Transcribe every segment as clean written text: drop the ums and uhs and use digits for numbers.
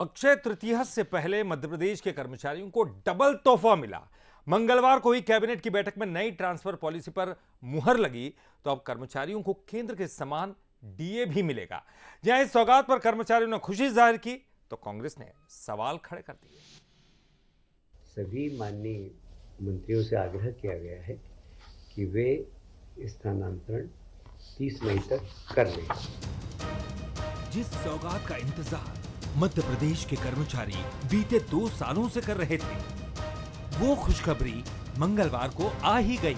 अक्षय तृतीया से पहले मध्य प्रदेश के कर्मचारियों को डबल तोहफा मिला। मंगलवार को हुई कैबिनेट की बैठक में नई ट्रांसफर पॉलिसी पर मुहर लगी तो अब कर्मचारियों को केंद्र के समान डीए भी मिलेगा। जहां इस सौगात पर कर्मचारियों ने खुशी जाहिर की तो कांग्रेस ने सवाल खड़े कर दिए। सभी माननीय मंत्रियों से आग्रह किया गया है कि वे स्थानांतरण 30 मई तक कर लें। जिस सौगात का इंतजार मध्य प्रदेश के कर्मचारी बीते 2 सालों से कर रहे थे, वो खुशखबरी मंगलवार को आ ही गई।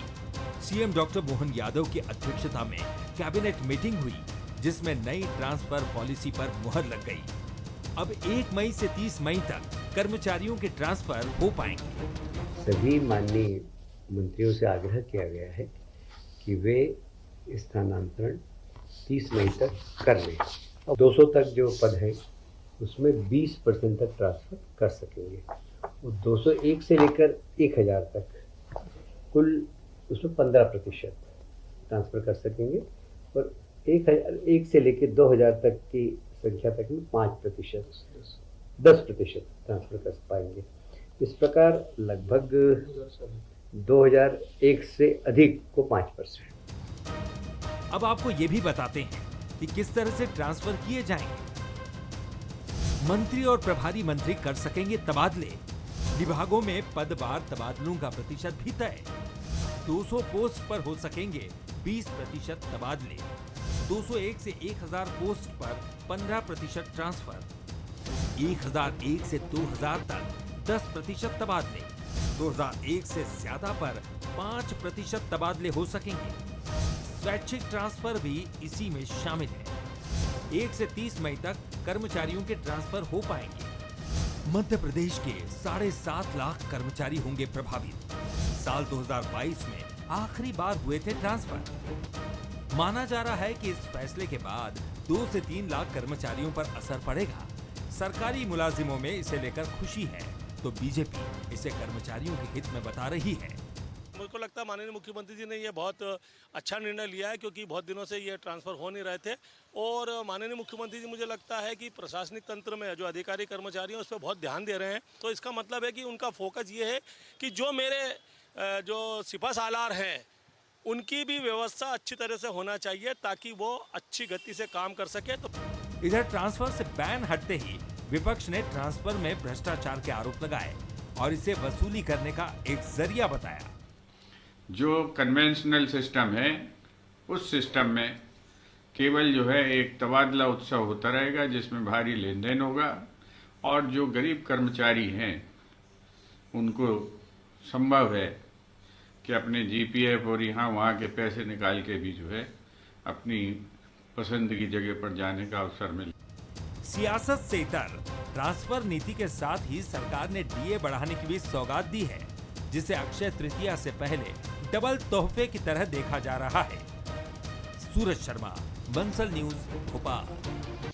सीएम डॉक्टर मोहन यादव की अध्यक्षता में कैबिनेट मीटिंग हुई, जिसमें नई ट्रांसफर पॉलिसी पर मुहर लग गई। अब 1 मई से 30 मई तक कर्मचारियों के ट्रांसफर हो पाएंगे। सभी माननीय मंत्रियों से आग्रह किया गया है कि वे स्थानांतरण 30 मई तक कर लें। 200 तक जो पद है उसमें 20% तक ट्रांसफर कर सकेंगे। वो 201 से लेकर 1000 तक कुल उसमें 15% ट्रांसफर कर सकेंगे और 1001 से लेकर 2000 तक की संख्या तक में 5%, 10% ट्रांसफर कर पाएंगे। इस प्रकार लगभग 2001 से अधिक को 5%। अब आपको ये भी बताते हैं कि किस तरह से ट्रांसफर किए जाएंगे। मंत्री और प्रभारी मंत्री कर सकेंगे तबादले। विभागों में पदवार तबादलों का प्रतिशत भी तय। 200 पोस्ट पर हो सकेंगे 20% तबादले। 201 से 1000 पोस्ट पर 15% ट्रांसफर। 1001 से 2000 तक 10% तबादले। 2001 से ज्यादा पर 5% तबादले हो सकेंगे। स्वैच्छिक ट्रांसफर भी इसी में शामिल है। 1 से 30 मई तक कर्मचारियों के ट्रांसफर हो पाएंगे। मध्य प्रदेश के 7.5 लाख कर्मचारी होंगे प्रभावित। साल 2022 में आखिरी बार हुए थे ट्रांसफर। माना जा रहा है कि इस फैसले के बाद 2 से 3 लाख कर्मचारियों पर असर पड़ेगा। सरकारी मुलाजिमों में इसे लेकर खुशी है तो बीजेपी इसे कर्मचारियों के हित में बता रही है। मुझको लगता है माननीय मुख्यमंत्री जी ने ये बहुत अच्छा निर्णय लिया है, क्योंकि बहुत दिनों से ये ट्रांसफर हो नहीं रहे थे। और माननीय मुख्यमंत्री जी मुझे लगता है कि प्रशासनिक तंत्र में जो अधिकारी कर्मचारी हैं उस पर बहुत ध्यान दे रहे हैं। तो इसका मतलब है कि उनका फोकस ये है कि जो मेरे जो सिपह सालार हैं उनकी भी व्यवस्था अच्छी तरह से होना चाहिए ताकि वो अच्छी गति से काम कर सके। तो इधर ट्रांसफर से बैन हटते ही विपक्ष ने ट्रांसफर में भ्रष्टाचार के आरोप लगाए और इसे वसूली करने का एक जरिया बताया। जो कन्वेंशनल सिस्टम है उस सिस्टम में केवल जो है एक तबादला उत्सव होता रहेगा जिसमें भारी लेन देन होगा और जो गरीब कर्मचारी हैं उनको संभव है कि अपने जीपीएफ और यहाँ वहाँ के पैसे निकाल के भी जो है अपनी पसंद की जगह पर जाने का अवसर मिले। सियासत से इतर ट्रांसफर नीति के साथ ही सरकार ने डीए बढ़ाने की भी सौगात दी है, जिसे अक्षय तृतीया से पहले डबल तोहफे की तरह देखा जा रहा है। सूरज शर्मा, बंसल न्यूज, भोपाल।